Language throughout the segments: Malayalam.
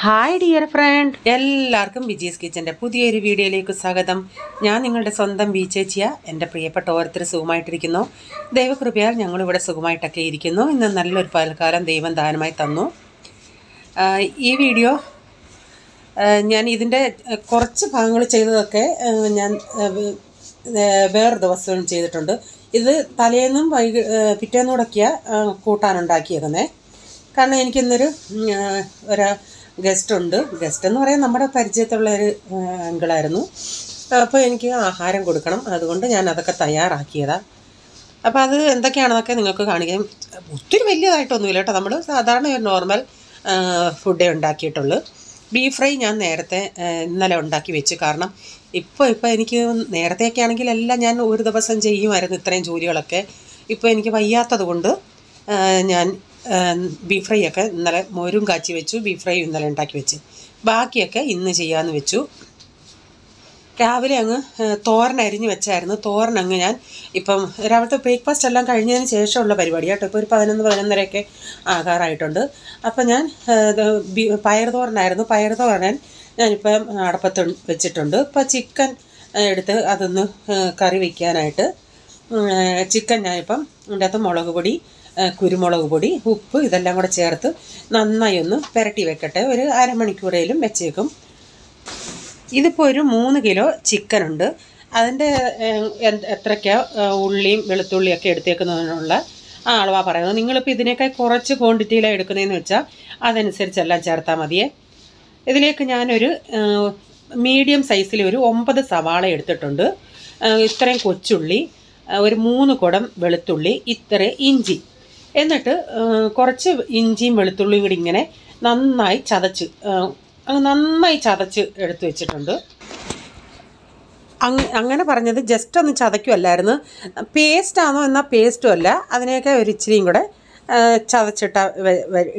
ഹായ് ഡിയർ ഫ്രണ്ട്, എല്ലാവർക്കും ബിജീസ് കിച്ചൻ്റെ പുതിയൊരു വീഡിയോയിലേക്ക് സ്വാഗതം. ഞാൻ നിങ്ങളുടെ സ്വന്തം ബി ചേച്ചിയാണ്. എൻ്റെ പ്രിയപ്പെട്ട ഓരോരുത്തർ സുഖമായിട്ടിരിക്കുന്നു. ദൈവകൃപയാൽ ഞങ്ങളിവിടെ സുഖമായിട്ടൊക്കെ ഇരിക്കുന്നു. ഇന്ന് നല്ലൊരു പകൽക്കാലം ദൈവം ദാനമായി തന്നു. ഈ വീഡിയോ ഞാൻ ഇതിൻ്റെ കുറച്ച് ഭാഗങ്ങൾ ചെയ്തതൊക്കെ ഞാൻ വേറൊരു ദിവസവും ചെയ്തിട്ടുണ്ട്. ഇത് തലേന്നും പിറ്റേന്നൂടൊക്കെയാണ് കൂട്ടാനുണ്ടാക്കിയേക്കുന്നത്. കാരണം എനിക്കിന്നൊരു ഗസ്റ്റ് ഉണ്ട്. ഗസ്റ്റ് എന്ന് പറയാൻ നമ്മുടെ പരിചയത്തിലുള്ളൊരു അങ്കിളായിരുന്നു. അപ്പോൾ എനിക്ക് ആഹാരം കൊടുക്കണം. അതുകൊണ്ട് ഞാൻ അതൊക്കെ തയ്യാറാക്കിയതാണ്. അപ്പോൾ അത് എന്തൊക്കെയാണെന്നൊക്കെ നിങ്ങൾക്ക് കാണിക്കാം. ഒത്തിരി വലിയതായിട്ടൊന്നുമില്ല കേട്ടോ. നമ്മൾ സാധാരണ ഒരു നോർമൽ ഫുഡേ ഉണ്ടാക്കിയിട്ടുള്ളൂ. ബീഫ് ഫ്രൈ ഞാൻ നേരത്തെ ഇന്നലെ ഉണ്ടാക്കി വെച്ചു. കാരണം ഇപ്പോൾ എനിക്ക് നേരത്തെയൊക്കെ ആണെങ്കിൽ എല്ലാം ഞാൻ ഒരു ദിവസം ചെയ്യുമായിരുന്നു ഇത്രയും ജോലികളൊക്കെ. ഇപ്പോൾ എനിക്ക് വയ്യാത്തത് കൊണ്ട് ഞാൻ ബീഫ് ഫ്രൈ ഒക്കെ ഇന്നലെ മോരും കാച്ചി വെച്ചു. ബീഫ് ഫ്രൈ ഇന്നലെ ഉണ്ടാക്കി വെച്ച് ബാക്കിയൊക്കെ ഇന്ന് ചെയ്യാമെന്ന് വെച്ചു. രാവിലെ അങ്ങ് തോരൻ അരിഞ്ഞ് വെച്ചായിരുന്നു. തോരൻ അങ്ങ് ഞാൻ ഇപ്പം രാവിലത്തെ ബ്രേക്ക്ഫാസ്റ്റ് എല്ലാം കഴിഞ്ഞതിന് ശേഷമുള്ള പരിപാടി കേട്ടോ. ഇപ്പോൾ ഒരു 11-11:30 ആകാറായിട്ടുണ്ട്. അപ്പം ഞാൻ പയർ തോരനായിരുന്നു. പയർ തോരൻ ഞാനിപ്പം അടപ്പത്ത് വെച്ചിട്ടുണ്ട്. ഇപ്പോൾ ചിക്കൻ എടുത്ത് അതൊന്ന് കറി വയ്ക്കാനായിട്ട് ചിക്കൻ ഞാനിപ്പം അതിൻ്റെ അകത്ത് മുളക് പൊടി, കുരുമുളക് പൊടി, ഉപ്പ് ഇതെല്ലാം കൂടെ ചേർത്ത് നന്നായി ഒന്ന് പുരട്ടി വെക്കട്ടെ. ഒരു അരമണിക്കൂറേലും വെച്ചേക്കും. ഇതിപ്പോൾ ഒരു 3 കിലോ ചിക്കനുണ്ട്. അതിൻ്റെ എത്രയ്ക്കാണ് ഉള്ളിയും വെളുത്തുള്ളിയൊക്കെ എടുത്തേക്കുന്നതിനുള്ള അളവാണ് പറയുന്നത്. നിങ്ങളിപ്പോൾ ഇതിനേക്കാൾ കുറച്ച് ക്വാണ്ടിറ്റിയിലാണ് എടുക്കുന്നതെന്ന് വെച്ചാൽ അതനുസരിച്ചെല്ലാം ചേർത്താൽ മതിയേ. ഇതിലേക്ക് ഞാനൊരു മീഡിയം സൈസിൽ ഒരു 9 സവാള എടുത്തിട്ടുണ്ട്. ഇത്രയും കൊച്ചുള്ളി, ഒരു 3 കുടം വെളുത്തുള്ളി, ഇത്ര ഇഞ്ചി, എന്നിട്ട് കുറച്ച് ഇഞ്ചിയും വെളുത്തുള്ളിയും കൂടി ഇങ്ങനെ നന്നായി ചതച്ച് എടുത്തു വെച്ചിട്ടുണ്ട്. അങ്ങനെ പറഞ്ഞത് ജസ്റ്റ് ഒന്ന് ചതയ്ക്കുമല്ലായിരുന്നു. പേസ്റ്റാണോ എന്നാൽ പേസ്റ്റും അല്ല, അതിനെയൊക്കെ ഒരു ഇച്ചിരിയും കൂടെ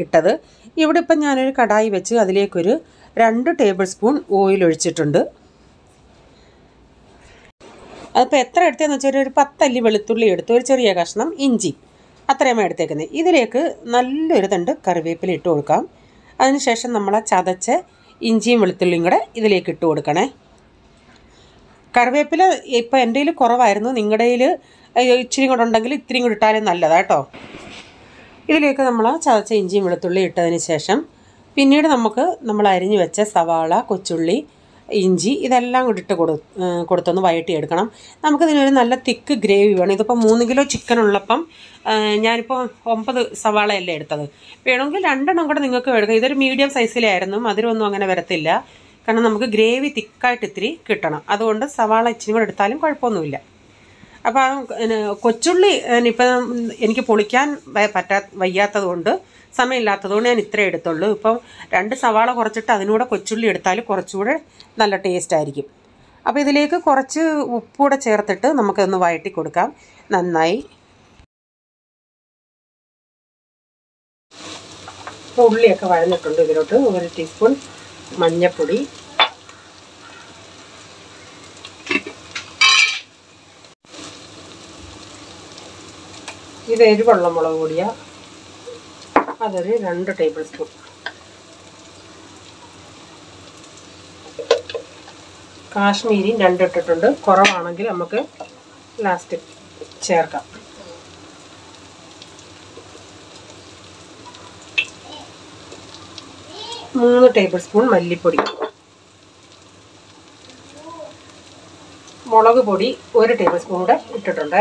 ഇട്ടത്. ഇവിടെ ഇപ്പം ഞാനൊരു കടായി വെച്ച് അതിലേക്കൊരു 2 ടേബിൾ സ്പൂൺ ഓയിൽ ഒഴിച്ചിട്ടുണ്ട്. അതിപ്പോൾ എത്ര എടുത്തതെന്ന് വെച്ചാൽ ഒരു 10 അല്ലി വെളുത്തുള്ളി എടുത്ത് ഒരു ചെറിയ കഷ്ണം ഇഞ്ചി, അത്രയുമാണ് എടുത്തേക്കുന്നത്. ഇതിലേക്ക് നല്ലൊരു തണ്ട് കറിവേപ്പില ഇട്ട് കൊടുക്കാം. അതിനുശേഷം നമ്മൾ ചതച്ച ഇഞ്ചിയും വെളുത്തുള്ളിയും കൂടെ ഇതിലേക്ക് ഇട്ട് കൊടുക്കണേ. കറിവേപ്പില ഇപ്പോൾ എൻ്റെ കയ്യിൽ കുറവായിരുന്നു. നിങ്ങളുടെ കയ്യിൽ ഇച്ചിരി കൂടെ ഉണ്ടെങ്കിൽ ഇത്തിരിയും കൂടി ഇട്ടാലും നല്ലതാണ് കേട്ടോ. ഇതിലേക്ക് നമ്മൾ ചതച്ച ഇഞ്ചിയും വെളുത്തുള്ളി ഇട്ടതിന് ശേഷം പിന്നീട് നമ്മൾ അരിഞ്ഞു വെച്ച സവാള, കൊച്ചുള്ളി, ഇഞ്ചി ഇതെല്ലാം കൂടി ഇട്ട് കൊടുത്തൊന്ന് വഴറ്റിയെടുക്കണം. നമുക്കിതിനൊരു നല്ല തിക്ക് ഗ്രേവി വേണം. ഇതിപ്പോൾ 3 കിലോ ചിക്കൻ ഉള്ളപ്പം ഞാനിപ്പോൾ 9 സവാളയല്ലേ എടുത്തത്. വേണമെങ്കിൽ 2 കൂടെ നിങ്ങൾക്ക് എടുക്കാം. ഇതൊരു മീഡിയം സൈസിലായിരുന്നു. മധുരമൊന്നും അങ്ങനെ വരത്തില്ല. കാരണം നമുക്ക് ഗ്രേവി തിക്കായിട്ട് ഇത്തിരി കിട്ടണം. അതുകൊണ്ട് സവാള ഇച്ചിരി കൂടെ എടുത്താലും കുഴപ്പമൊന്നുമില്ല. അപ്പോൾ കൊച്ചുള്ളി ഇപ്പം എനിക്ക് പൊളിക്കാൻ വയ്യാത്തത് കൊണ്ട്, സമയമില്ലാത്തതുകൊണ്ട് ഞാൻ ഇത്രേ എടുത്തുള്ളൂ. ഇപ്പം 2 സവാള കുറച്ചിട്ട് അതിനൂടെ കൊച്ചുള്ളി എടുത്താൽ കുറച്ചുകൂടെ നല്ല ടേസ്റ്റ് ആയിരിക്കും. അപ്പോൾ ഇതിലേക്ക് കുറച്ച് ഉപ്പൂടെ ചേർത്തിട്ട് നമുക്കൊന്ന് വഴറ്റി കൊടുക്കാം നന്നായി. ഉള്ളിയൊക്കെ വഴഞ്ഞിട്ടുണ്ട്. ഇതിലോട്ട് 1 ടീസ്പൂൺ മഞ്ഞൾപ്പൊടി, ഇത് എരിവുള്ള മുളക് പൊടിയാണ്, അതൊരു 2 ടേബിൾ സ്പൂൺ. കാശ്മീരി 2 ഇട്ടിട്ടുണ്ട്. കുറവാണെങ്കിൽ നമുക്ക് ലാസ്റ്റ് ചേർക്കാം. മൂന്ന് ടേബിൾ സ്പൂൺ മല്ലിപ്പൊടി, മുളക് പൊടി 1 ടേബിൾ സ്പൂൺ കൂടെ ഇട്ടിട്ടുണ്ട്.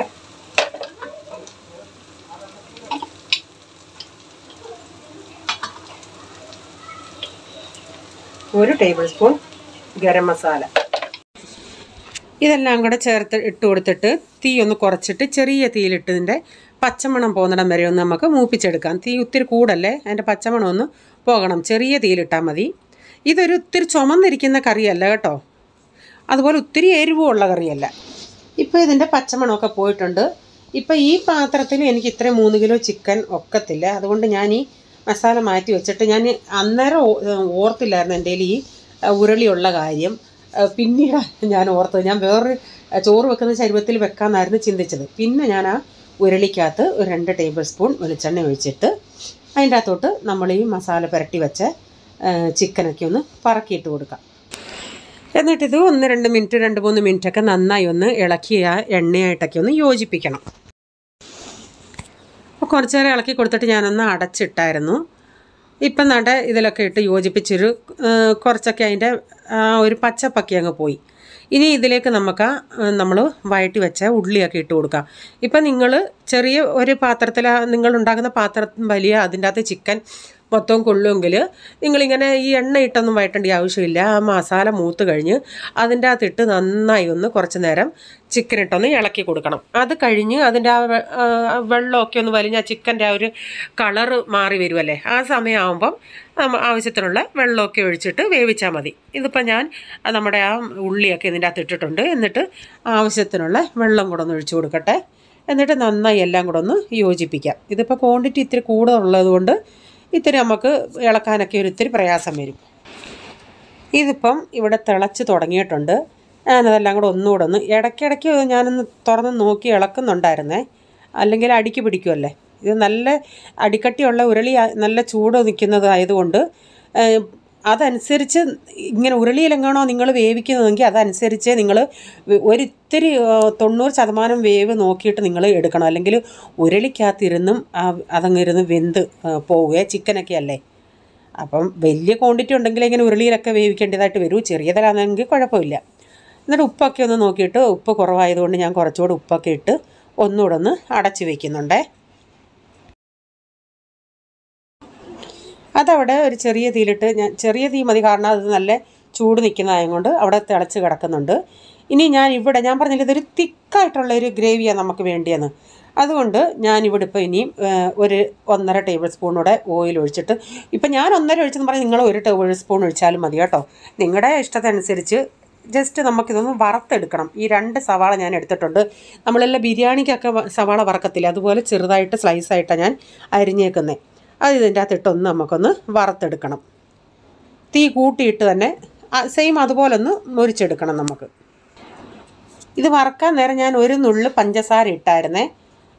ഒരു ടേബിൾ സ്പൂൺ ഗരം മസാല. ഇതെല്ലാം കൂടെ ചേർത്ത് ഇട്ട് കൊടുത്തിട്ട് തീ ഒന്ന് കുറച്ചിട്ട് ചെറിയ തീയിലിട്ടതിൻ്റെ പച്ചമണം പോകുന്നിടം വരെ ഒന്ന് നമുക്ക് മൂപ്പിച്ചെടുക്കാം. തീ ഒത്തിരി കൂടല്ലേ, അതിൻ്റെ പച്ചമണം ഒന്ന് പോകണം. ചെറിയ തീയിലിട്ടാൽ മതി. ഇതൊരു ഒത്തിരി ചുമന്നിരിക്കുന്ന കറിയല്ല കേട്ടോ, അതുപോലെ ഒത്തിരി എരിവുള്ള കറിയല്ല. ഇപ്പോൾ ഇതിൻ്റെ പച്ചമണമൊക്കെ പോയിട്ടുണ്ട്. ഇപ്പോൾ ഈ പാത്രത്തിൽ എനിക്ക് ഇത്രയും 3 കിലോ ചിക്കൻ ഒക്കത്തില്ല. അതുകൊണ്ട് ഞാൻ ഈ മസാല മാറ്റി വെച്ചിട്ട് ഞാൻ അന്നേരം ഓർത്തില്ലായിരുന്നു എൻ്റെ ഈ ഉരുളിയുള്ള കാര്യം. പിന്നീട് ഞാൻ ഓർത്തത്. ഞാൻ വേറൊരു ചോറ് വെക്കുന്ന ചരുവത്തിൽ വെക്കാമെന്നായിരുന്നു ചിന്തിച്ചത്. പിന്നെ ഞാൻ ആ ഉരുളിക്കകത്ത് ഒരു 2 ടേബിൾ സ്പൂൺ വെളിച്ചെണ്ണ ഒഴിച്ചിട്ട് അതിൻ്റെ അകത്തോട്ട് നമ്മൾ ഈ മസാല പുരട്ടി വെച്ച ചിക്കനൊക്കെ ഒന്ന് പറക്കിയിട്ട് കൊടുക്കാം. എന്നിട്ടിത് 1-2 മിനിറ്റ് 2-3 മിനിറ്റൊക്കെ നന്നായി ഒന്ന് ഇളക്കി ആ എണ്ണയായിട്ടൊക്കെ ഒന്ന് യോജിപ്പിക്കണം. അപ്പോൾ കുറച്ച് നേരം ഇളക്കി കൊടുത്തിട്ട് ഞാനൊന്ന് അടച്ചിട്ടായിരുന്നു. ഇപ്പം നട ഇതിലൊക്കെ ഇട്ട് യോജിപ്പിച്ചൊരു കുറച്ചൊക്കെ അതിൻ്റെ ഒരു പച്ചപ്പൊക്കെ അങ്ങ് പോയി. ഇനി ഇതിലേക്ക് നമുക്ക് നമ്മൾ വഴറ്റി വെച്ച ഉള്ളിയൊക്കെ ഇട്ട് കൊടുക്കാം. ഇപ്പം നിങ്ങൾ ചെറിയ ഒരു പാത്രത്തിൽ നിങ്ങൾ ഉണ്ടാക്കുന്ന പാത്രം വലിയ അതിൻ്റെ അകത്ത് ചിക്കൻ മൊത്തം കൊള്ളുമെങ്കിൽ നിങ്ങളിങ്ങനെ ഈ എണ്ണ ഇട്ടൊന്നും വഴറ്റേണ്ട ആവശ്യമില്ല. ആ മസാല മൂത്ത് കഴിഞ്ഞ് അതിൻ്റെ അകത്തിട്ട് നന്നായി ഒന്ന് കുറച്ച് നേരം ചിക്കൻ ഇട്ടൊന്ന് ഇളക്കി കൊടുക്കണം. അത് കഴിഞ്ഞ് അതിൻ്റെ ആ വെള്ളമൊക്കെ ഒന്ന് വലിഞ്ഞ് ആ ചിക്കൻ്റെ ആ ഒരു കളറ് മാറി വരുമല്ലേ, ആ സമയമാകുമ്പം ആവശ്യത്തിനുള്ള വെള്ളമൊക്കെ ഒഴിച്ചിട്ട് വേവിച്ചാൽ മതി. ഇതിപ്പോൾ ഞാൻ നമ്മുടെ ആ ഉള്ളിയൊക്കെ ഇതിൻ്റെ അകത്ത് ഇട്ടിട്ടുണ്ട്. എന്നിട്ട് ആവശ്യത്തിനുള്ള വെള്ളം കൂടെ ഒന്ന് ഒഴിച്ചു കൊടുക്കട്ടെ. എന്നിട്ട് നന്നായി എല്ലാം കൂടെ ഒന്ന് യോജിപ്പിക്കാം. ഇതിപ്പോൾ ക്വാണ്ടിറ്റി ഇത്തിരി കൂടുതലുള്ളത് കൊണ്ട് ഇത്തിരി നമുക്ക് ഇളക്കാനൊക്കെ ഒരിത്തിരി പ്രയാസം വരും. ഇതിപ്പം ഇവിടെ തിളച്ച് തുടങ്ങിയിട്ടുണ്ട്. ഞാനതെല്ലാം കൂടെ ഒന്നുകൂടെ ഒന്ന് ഇടയ്ക്കിടയ്ക്ക് ഞാനൊന്ന് തുറന്ന് നോക്കി ഇളക്കുന്നുണ്ടായിരുന്നേ, അല്ലെങ്കിൽ അടിക്ക് പിടിക്കുമല്ലേ. ഇത് നല്ല അടിക്കട്ടിയുള്ള ഉരുളി, നല്ല ചൂട് നിൽക്കുന്നതായതുകൊണ്ട് അതനുസരിച്ച് ഇങ്ങനെ ഉരുളിയിലെങ്ങാണോ നിങ്ങൾ വേവിക്കുന്നതെങ്കിൽ അതനുസരിച്ച് നിങ്ങൾ ഒരിത്തിരി 90% വേവ് നോക്കിയിട്ട് നിങ്ങൾ എടുക്കണം. അല്ലെങ്കിൽ ഉരുളിക്കകത്തിരുന്നും അതങ്ങിരുന്ന് വെന്ത് പോവുകയെ, ചിക്കനൊക്കെ അല്ലേ. അപ്പം വലിയ ക്വാണ്ടിറ്റി ഉണ്ടെങ്കിൽ ഇങ്ങനെ ഉരുളിയിലൊക്കെ വേവിക്കേണ്ടതായിട്ട് വരൂ. ചെറിയതല്ലാന്നെങ്കിൽ കുഴപ്പമില്ല. എന്നിട്ട് ഉപ്പൊക്കെ ഒന്ന് നോക്കിയിട്ട് ഉപ്പ് കുറവായതുകൊണ്ട് ഞാൻ കുറച്ചുകൂടെ ഉപ്പൊക്കെ ഇട്ട് ഒന്നുകൂടെ ഒന്ന് അടച്ച് വയ്ക്കുന്നുണ്ടേ. അതവിടെ ഒരു ചെറിയ തീയിലിട്ട്, ഞാൻ ചെറിയ തീ മതി, കാരണം അത് നല്ല ചൂട് നിൽക്കുന്നതായതുകൊണ്ട് അവിടെ തിളച്ച് കിടക്കുന്നുണ്ട്. ഇനി ഞാൻ പറഞ്ഞില്ല ഇതൊരു തിക്കായിട്ടുള്ളൊരു ഗ്രേവിയാണ് നമുക്ക് വേണ്ടിയെന്ന്. അതുകൊണ്ട് ഞാനിവിടെ ഇപ്പോൾ ഇനിയും ഒരു 1.5 ടേബിൾ സ്പൂണൂടെ ഓയിൽ ഒഴിച്ചിട്ട്, ഇപ്പം ഞാൻ 1.5 ഒഴിച്ചെന്ന് പറഞ്ഞാൽ നിങ്ങൾ 1 ടേബിൾ സ്പൂൺ ഒഴിച്ചാലും മതി കേട്ടോ. നിങ്ങളുടെ ഇഷ്ടത്തിനനുസരിച്ച് ജസ്റ്റ് നമുക്കിതൊന്ന് വറുത്തെടുക്കണം. ഈ 2 സവാള ഞാൻ എടുത്തിട്ടുണ്ട്. നമ്മളെല്ലാം ബിരിയാണിക്കൊക്കെ സവാള വറക്കത്തില്ല, അതുപോലെ ചെറുതായിട്ട് സ്ലൈസായിട്ടാണ് ഞാൻ അരിഞ്ഞേക്കുന്നത്. അത് ഇതിൻ്റെ അകത്തിട്ടൊന്ന് നമുക്കൊന്ന് വറുത്തെടുക്കണം. തീ കൂട്ടിയിട്ട് തന്നെ സെയിം അതുപോലെ ഒന്ന് മുരിച്ചെടുക്കണം നമുക്ക്. ഇത് വറക്കാൻ നേരം ഞാൻ ഒരു നുള്ള് പഞ്ചസാര ഇട്ടായിരുന്നേ.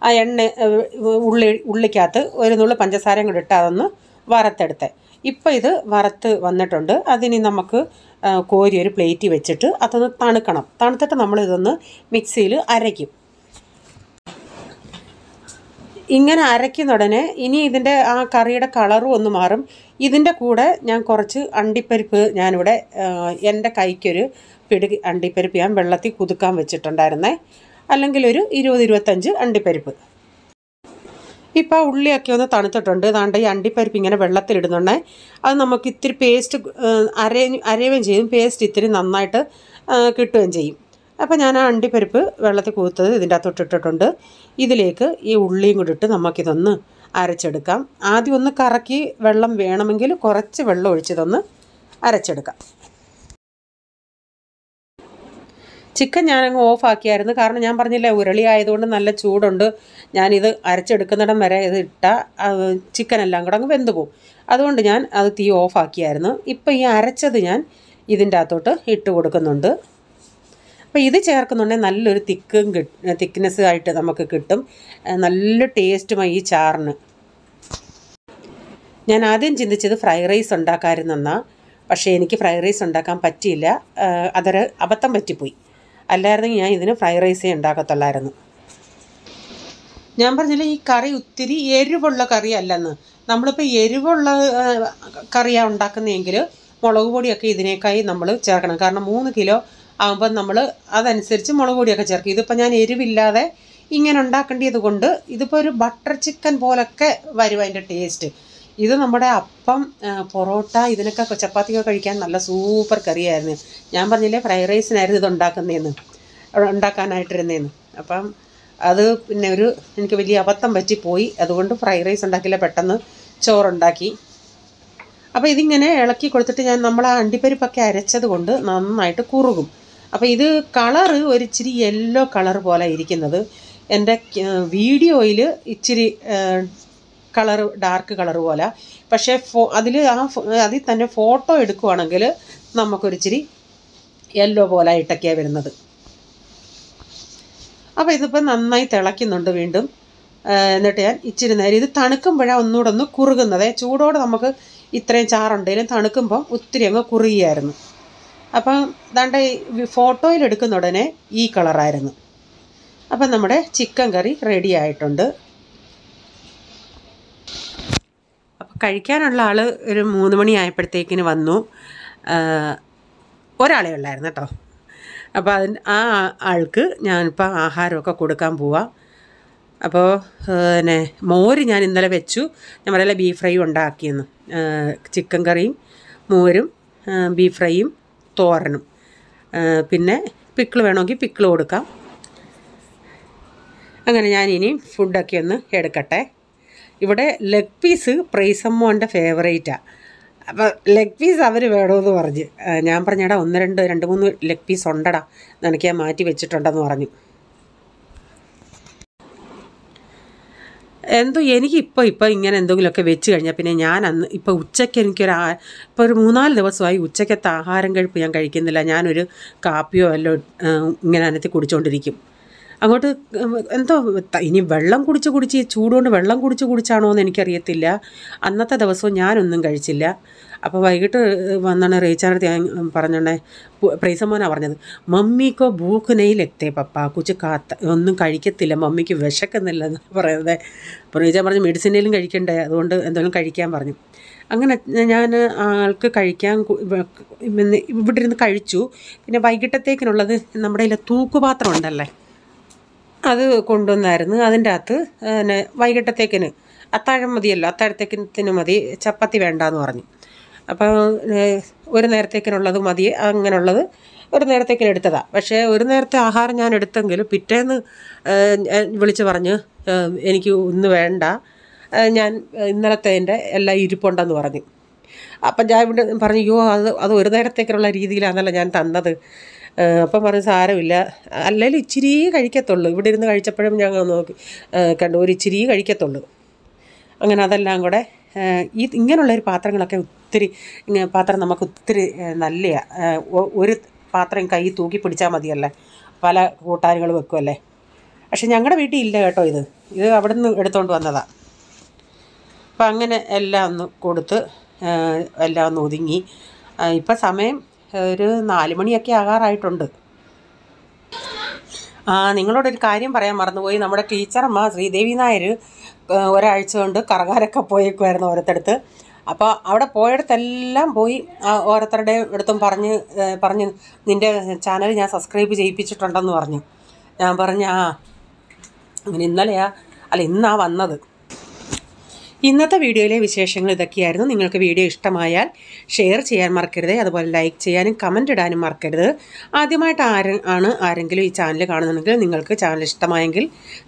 ആ ഉള്ളിക്കകത്ത് ഒരു നുള്ള് പഞ്ചസാരയും കൂടി ഇട്ട് അതൊന്ന് വറുത്തെടുത്തേ. ഇപ്പം ഇത് വറുത്ത് വന്നിട്ടുണ്ട്. അതിന് നമുക്ക് കോരി ഒരു പ്ലേറ്റിൽ വെച്ചിട്ട് അതൊന്ന് തണുക്കണം. തണുത്തിട്ട് നമ്മളിതൊന്ന് മിക്സിയിൽ അരയ്ക്കും. ഇങ്ങനെ അരയ്ക്കുന്ന ഉടനെ ഇനി ഇതിൻ്റെ ആ കറിയുടെ കളറും ഒന്ന് മാറും. ഇതിൻ്റെ കൂടെ ഞാൻ കുറച്ച് അണ്ടിപ്പരിപ്പ്, ഞാനിവിടെ എൻ്റെ കൈക്കൊരു പിടി അണ്ടിപ്പരിപ്പ് ഞാൻ വെള്ളത്തിൽ കുതുക്കാൻ വെച്ചിട്ടുണ്ടായിരുന്നേ, അല്ലെങ്കിൽ ഒരു 20-25 അണ്ടിപ്പരിപ്പ്. ഇപ്പോൾ ആ ഉള്ളിയൊക്കെ ഒന്ന് തണുത്തിട്ടുണ്ട്. അതാണ്ട് ഈ അണ്ടിപ്പരിപ്പ് ഇങ്ങനെ വെള്ളത്തിലിടുന്നുണ്ടേ. അത് നമുക്ക് ഇത്തിരി പേസ്റ്റ് അരയുകയും ചെയ്യും, പേസ്റ്റ് ഇത്തിരി നന്നായിട്ട് കിട്ടുകയും ചെയ്യും. അപ്പോൾ ഞാൻ ആ അണ്ടിപ്പരിപ്പ് വെള്ളത്തിൽ കുതിർത്തത് ഇതിൻ്റെ അകത്തോട്ട് ഇട്ടിട്ടുണ്ട്. ഇതിലേക്ക് ഈ ഉള്ളിയും കൂടി ഇട്ട് നമുക്കിതൊന്ന് അരച്ചെടുക്കാം. ആദ്യം ഒന്ന് കറക്കി വെള്ളം വേണമെങ്കിൽ കുറച്ച് വെള്ളം ഒഴിച്ചതൊന്ന് അരച്ചെടുക്കാം. ചിക്കൻ ഞാനങ്ങ് ഓഫാക്കിയായിരുന്നു, കാരണം ഞാൻ പറഞ്ഞില്ലേ ഉരുളി ആയതുകൊണ്ട് നല്ല ചൂടുണ്ട്. ഞാനിത് അരച്ചെടുക്കുന്നിടം വരെ ഇത് ഇട്ടാൽ ചിക്കനെല്ലാം കൂടെ അങ്ങ് വെന്ത് പോകും. അതുകൊണ്ട് ഞാൻ അത് തീ ഓഫാക്കിയായിരുന്നു. ഇപ്പം ഈ അരച്ചത് ഞാൻ ഇതിൻ്റെ അകത്തോട്ട് ഇട്ട് കൊടുക്കുന്നുണ്ട്. അപ്പോൾ ഇത് ചേർക്കുന്നുണ്ടെങ്കിൽ നല്ലൊരു തിക്നെസ് ആയിട്ട് നമുക്ക് കിട്ടും. നല്ല ടേസ്റ്റുമായി ഈ ചാറിന്. ഞാൻ ആദ്യം ചിന്തിച്ചത് ഫ്രൈഡ് റൈസ് ഉണ്ടാക്കാമായിരുന്നെന്നാണ്. പക്ഷേ എനിക്ക് ഫ്രൈഡ് റൈസ് ഉണ്ടാക്കാൻ പറ്റിയില്ല. അതൊരു അബദ്ധം പറ്റിപ്പോയി. അല്ലായിരുന്നെങ്കിൽ ഞാൻ ഇതിന് ഫ്രൈഡ് റൈസേ ഉണ്ടാക്കത്തുള്ളായിരുന്നു. ഞാൻ പറഞ്ഞില്ല ഈ കറി ഒത്തിരി എരിവുള്ള കറി അല്ലെന്ന്. നമ്മളിപ്പോൾ എരിവുള്ള കറിയാണ് ഉണ്ടാക്കുന്നതെങ്കിൽ മുളക് പൊടിയൊക്കെ ഇതിനേക്കായി നമ്മൾ ചേർക്കണം. കാരണം 3 കിലോ ആകുമ്പോൾ നമ്മൾ അതനുസരിച്ച് മുളക് പൊടിയൊക്കെ ചേർക്കും. ഇതിപ്പോൾ ഞാൻ എരിവില്ലാതെ ഇങ്ങനെ ഉണ്ടാക്കേണ്ടത് കൊണ്ട് ഇതിപ്പോൾ ഒരു ബട്ടർ ചിക്കൻ പോലൊക്കെ വരും അതിൻ്റെ ടേസ്റ്റ്. ഇത് നമ്മുടെ അപ്പം, പൊറോട്ട, ഇതിനൊക്കെ ചപ്പാത്തിയൊക്കെ കഴിക്കാൻ നല്ല സൂപ്പർ കറിയായിരുന്നു. ഞാൻ പറഞ്ഞില്ലേ ഫ്രൈഡ് റൈസിനായിരുന്നു ഇത് ഉണ്ടാക്കാനായിട്ടിരുന്നതെന്ന്. അപ്പം അത് പിന്നെ എനിക്ക് വലിയ അബദ്ധം പറ്റിപ്പോയി. അതുകൊണ്ട് ഫ്രൈഡ് റൈസ് ഉണ്ടാക്കില്ല, പെട്ടെന്ന് ചോറുണ്ടാക്കി. അപ്പോൾ ഇതിങ്ങനെ ഇളക്കി കൊടുത്തിട്ട് നമ്മൾ ആ അണ്ടിപ്പരിപ്പൊക്കെ അരച്ചത് കൊണ്ട് നന്നായിട്ട് കുറുകും. അപ്പോൾ ഇത് കളറ് ഒരിച്ചിരി യെല്ലോ കളർ പോലെ ഇരിക്കുന്നത്. എൻ്റെ വീഡിയോയിൽ ഇച്ചിരി കളറ് ഡാർക്ക് കളർ പോലെ, പക്ഷേ അതിൽ തന്നെ ഫോട്ടോ എടുക്കുവാണെങ്കിൽ നമുക്കൊരിച്ചിരി യെല്ലോ പോലെ ആയിട്ടൊക്കെയാണ് വരുന്നത്. അപ്പോൾ ഇതിപ്പോൾ നന്നായി തിളയ്ക്കുന്നുണ്ട് വീണ്ടും. എന്നിട്ട് ഞാൻ ഇച്ചിരി നേരം ഇത് തണുക്കുമ്പോഴാണ് ഒന്നുകൂടെ ഒന്ന് കുറുകുന്നത്. ചൂടോടെ നമുക്ക് ഇത്രയും ചാറുണ്ടെങ്കിലും തണുക്കുമ്പോൾ ഒത്തിരി അങ്ങ് കുറുകിയായിരുന്നു. അപ്പം ദാണ്ട ഫോട്ടോയിൽ എടുക്കുന്ന ഉടനെ ഈ കളറായിരുന്നു. അപ്പം നമ്മുടെ ചിക്കൻ കറി റെഡി ആയിട്ടുണ്ട്. അപ്പം കഴിക്കാനുള്ള ആൾ ഒരു 3 മണി ആയപ്പോഴത്തേക്കിന് വന്നു. ഒരാളെ ഉള്ളായിരുന്നു കേട്ടോ. അപ്പോൾ ആ ആൾക്ക് ഞാനിപ്പോൾ ആഹാരമൊക്കെ കൊടുക്കാൻ പോവാം. അപ്പോൾ പിന്നെ മോര് ഞാൻ ഇന്നലെ വെച്ചു. ഞാൻ പറയല ബീഫ് ഫ്രൈ ഉണ്ടാക്കിയെന്ന്. ചിക്കൻ കറിയും മോരും ബീഫ് ഫ്രൈയും തോരനും, പിന്നെ പിക്കിൾ വേണമെങ്കിൽ പിക്കിൾ കൊടുക്കാം. അങ്ങനെ ഞാനിനി ഫുഡൊക്കെ ഒന്ന് എടുക്കട്ടെ. ഇവിടെ ലെഗ് പീസ് പ്രൈസമ്മോൻ്റെ ഫേവറേറ്റാണ്. അപ്പോൾ ലെഗ് പീസ് അവർ വേണമെന്ന് പറഞ്ഞ് ഞാൻ പറഞ്ഞടാ 2-3 ലെഗ് പീസ് ഉണ്ടടാ, നിനക്ക് ഞാൻ മാറ്റി വെച്ചിട്ടുണ്ടെന്ന് പറഞ്ഞു. എന്തോ എനിക്കിപ്പോൾ ഇങ്ങനെ എന്തെങ്കിലുമൊക്കെ വെച്ച് കഴിഞ്ഞാൽ പിന്നെ ഞാൻ അന്ന് ഇപ്പോൾ ഉച്ചയ്ക്ക് ഇപ്പോൾ ഒരു 3-4 ദിവസമായി ഉച്ചയ്ക്കത്തെ ആഹാരം കഴിപ്പ് ഞാൻ കഴിക്കുന്നില്ല. ഞാനൊരു കാപ്പിയോ വല്ലോ ഇങ്ങനെ അനത്തി കുടിച്ചുകൊണ്ടിരിക്കും. അങ്ങോട്ട് എന്തോ ഇനി വെള്ളം കുടിച്ച് ചൂടുകൊണ്ട് വെള്ളം കുടിച്ചാണോ എന്ന് എനിക്കറിയത്തില്ല. അന്നത്തെ ദിവസവും ഞാനൊന്നും കഴിച്ചില്ല. അപ്പോൾ വൈകിട്ട് വന്നാണ് റീച്ചാർജ് പറഞ്ഞോണ്ടേ പ്രൈസമ്മോനാണ് പറഞ്ഞത്, മമ്മിക്കോ ഭൂക്ക് നെയ് ലഗ്തേ പപ്പ കുച്ച് ഒന്നും കഴിക്കത്തില്ല, മമ്മിക്ക് വിശക്കുന്നില്ലെന്ന് പറയുന്നത്. അപ്പോൾ റീച്ചാർ പറഞ്ഞു മെഡിസിനേലും കഴിക്കണ്ടേ, അതുകൊണ്ട് എന്തെങ്കിലും കഴിക്കാൻ പറഞ്ഞു. അങ്ങനെ ഞാൻ ആൾക്ക് കഴിക്കാൻ ഇവിടെ ഇരുന്ന് കഴിച്ചു. പിന്നെ വൈകിട്ടത്തേക്കിനുള്ളത് നമ്മുടെ കയ്യിൽ തൂക്കുപാത്രം ഉണ്ടല്ലേ, അത് കൊണ്ടുവന്നായിരുന്നു. അതിൻ്റെ അകത്ത് പിന്നെ വൈകിട്ടത്തേക്കിന് അത്താഴം മതിയല്ലോ, അത്താഴത്തേക്കിന് മതി, ചപ്പാത്തി വേണ്ടാന്ന് പറഞ്ഞു. അപ്പോൾ ഒരു നേരത്തേക്കിനുള്ളത് മതി, അങ്ങനെയുള്ളത് ഒരു നേരത്തേക്കിന് എടുത്തതാണ്. പക്ഷേ ഒരു നേരത്തെ ആഹാരം ഞാൻ എടുത്തെങ്കിലും പിറ്റേന്ന് വിളിച്ച് പറഞ്ഞ് എനിക്ക് ഇന്ന് വേണ്ട, ഞാൻ ഇന്നലത്തേൻ്റെ എല്ലാം ഇരിപ്പുണ്ടെന്ന് പറഞ്ഞു. അപ്പം ഞാൻ ഇവിടെ പറഞ്ഞു അയ്യോ അത് ഒരു നേരത്തേക്കിനുള്ള രീതിയിലാണല്ലോ ഞാൻ തന്നത്. അപ്പം പറഞ്ഞ് സാരമില്ല, അല്ലെങ്കിൽ ഇച്ചിരി കഴിക്കത്തുള്ളൂ. ഇവിടെ ഇരുന്ന് കഴിച്ചപ്പോഴും ഞങ്ങൾ നോക്കി കണ്ടു, ഒരു ഇച്ചിരി കഴിക്കത്തുള്ളൂ. അങ്ങനെ അതെല്ലാം കൂടെ ഇങ്ങനെയുള്ളൊരു പാത്രങ്ങളൊക്കെ ഒത്തിരി പാത്രം നമുക്ക് ഒത്തിരി നല്ലതാണ്. ഒരു പാത്രം കൈ തൂക്കി പിടിച്ചാൽ മതിയല്ലേ, പല കൂട്ടാനുകൾ വെക്കുമല്ലേ. പക്ഷെ ഞങ്ങളുടെ വീട്ടിൽ ഇല്ല കേട്ടോ, ഇത് അവിടെ നിന്ന് എടുത്തുകൊണ്ട് വന്നതാണ്. അപ്പം അങ്ങനെ എല്ലാം ഒന്ന് കൊടുത്ത് എല്ലാം ഒന്ന് ഒതുങ്ങി. ഇപ്പം സമയം ഒരു 4 മണിയൊക്കെ ആകാറായിട്ടുണ്ട്. നിങ്ങളോടൊരു കാര്യം പറയാൻ മറന്നുപോയി. നമ്മുടെ ടീച്ചറമ്മ ശ്രീദേവി നായർ ഒരാഴ്ച കൊണ്ട് കറങ്ങാനൊക്കെ പോയേക്കുമായിരുന്നു ഓരോരുത്തടുത്ത്. അപ്പോൾ അവിടെ പോയിടത്തെല്ലാം പോയി ഓരോരുത്തരുടെ അടുത്തും പറഞ്ഞ് നിൻ്റെ ചാനൽ ഞാൻ സബ്സ്ക്രൈബ് ചെയ്യിപ്പിച്ചിട്ടുണ്ടെന്ന് പറഞ്ഞു. ഞാൻ പറഞ്ഞു അങ്ങനെ ഇന്നാ വന്നത്. ഇന്നത്തെ വീഡിയോയിലെ വിശേഷങ്ങൾ ഇതൊക്കെയായിരുന്നു. നിങ്ങൾക്ക് വീഡിയോ ഇഷ്ടമായാൽ ഷെയർ ചെയ്യാൻ മറക്കരുത്, അതുപോലെ ലൈക്ക് ചെയ്യാനും കമൻ്റ് ഇടാനും മറക്കരുത്. ആദ്യമായിട്ട് ആരെങ്കിലും ഈ ചാനൽ കാണുന്നുണ്ടെങ്കിൽ നിങ്ങൾക്ക് ചാനൽ ഇഷ്ടമായെങ്കിൽ,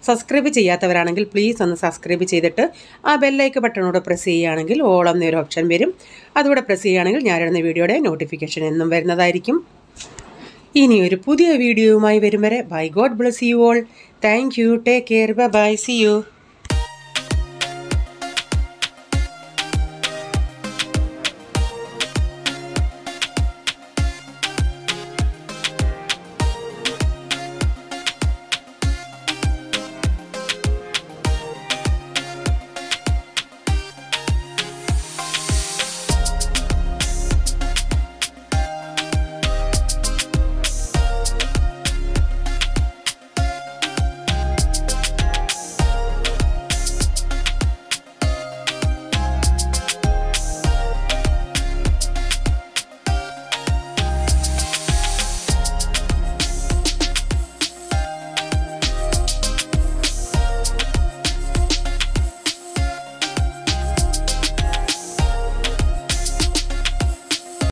സബ്സ്ക്രൈബ് ചെയ്യാത്തവരാണെങ്കിൽ പ്ലീസ് ഒന്ന് സബ്സ്ക്രൈബ് ചെയ്തിട്ട് ആ ബെല്ലൈക്ക് ബട്ടണോട് പ്രസ് ചെയ്യുകയാണെങ്കിൽ ഓൾ എന്നൊരു ഓപ്ഷൻ വരും. അതുകൂടെ പ്രസ് ചെയ്യുകയാണെങ്കിൽ ഞാനിടുന്ന വീഡിയോയുടെ നോട്ടിഫിക്കേഷൻ എന്നും വരുന്നതായിരിക്കും. ഇനി ഒരു പുതിയ വീഡിയോയുമായി വരും വരെ bye God bless you all. Thank you, take care, bye, see U.